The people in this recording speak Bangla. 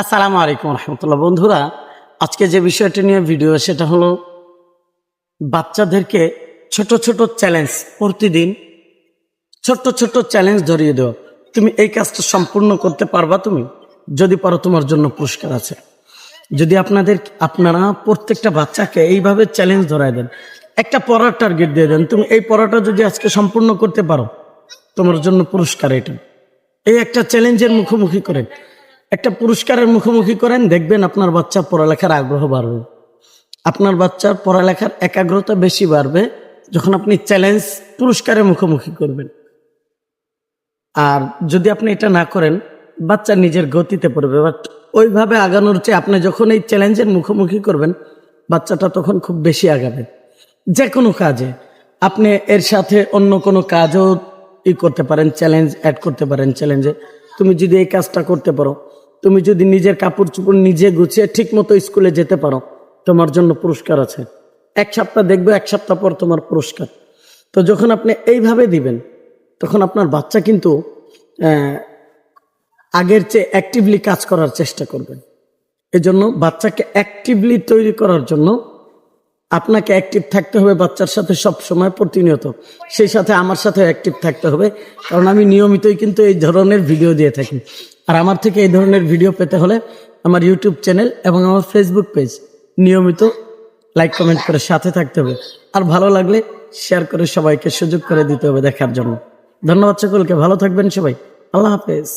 আসসালামু আলাইকুম রহমতুল্লাহ। বন্ধুরা, আজকে যে বিষয়টি নিয়ে ভিডিও সেটা হলো বাচ্চাদেরকে ছোট ছোট চ্যালেঞ্জ, প্রতিদিন ছোট্ট ছোট্ট চ্যালেঞ্জ ধরিয়ে দেওয়া। তুমি এই কাজটা সম্পূর্ণ করতে পারবা, তুমি যদি পারো তোমার জন্য পুরস্কার আছে। যদি আপনারা প্রত্যেকটা বাচ্চাকে এইভাবে চ্যালেঞ্জ ধরায় দেন, একটা পড়ার টার্গেট দিয়ে দেন, তুমি এই পড়াটা যদি আজকে সম্পূর্ণ করতে পারো তোমার জন্য পুরস্কার। এটা এই একটা চ্যালেঞ্জের মুখোমুখি করেন, একটা পুরস্কারের মুখোমুখি করেন, দেখবেন আপনার বাচ্চা পড়ালেখার আগ্রহ বাড়বে, আপনার বাচ্চার পড়ালেখার একাগ্রতা বেশি বাড়বে যখন আপনি চ্যালেঞ্জ পুরস্কারের মুখোমুখি করবেন। আর যদি আপনি এটা না করেন, বাচ্চা নিজের গতিতে পড়বে। বাট ওইভাবে আগানোর চেয়ে আপনি যখন এই চ্যালেঞ্জের মুখোমুখি করবেন, বাচ্চাটা তখন খুব বেশি আগাবে। যে কোনো কাজে আপনি এর সাথে অন্য কোনো কাজও করতে পারেন, চ্যালেঞ্জ অ্যাড করতে পারেন। চ্যালেঞ্জে তুমি যদি এই কাজটা করতে পারো, তুমি যদি নিজের কাপড় চোপড় নিজে গুছিয়ে ঠিক মতো স্কুলে যেতে পারো, তোমার জন্য পুরস্কার আছে। এক সপ্তাহ দেখবে, এক সপ্তাহ পর তোমার পুরস্কার। তো যখন আপনি এইভাবে দিবেন, তখন আপনার বাচ্চা কিন্তু আগের চেয়ে অ্যাক্টিভলি কাজ করার চেষ্টা করবেন। এজন্য বাচ্চাকে অ্যাক্টিভলি তৈরি করার জন্য আপনাকে অ্যাক্টিভ থাকতে হবে বাচ্চার সাথে সব সময়, প্রতিনিয়ত। সেই সাথে আমার সাথে অ্যাক্টিভ থাকতে হবে, কারণ আমি নিয়মিতই কিন্তু এই ধরনের ভিডিও দিয়ে থাকি। আর আমার থেকে এই ধরনের ভিডিও পেতে হলে আমার ইউটিউব চ্যানেল এবং আমার ফেসবুক পেজ নিয়মিত লাইক কমেন্ট করে সাথে থাকতে হবে। আর ভালো লাগলে শেয়ার করে সবাইকে সুযোগ করে দিতে হবে দেখার জন্য। ধন্যবাদ সকলকে, ভালো থাকবেন সবাই। আল্লাহ হাফেজ।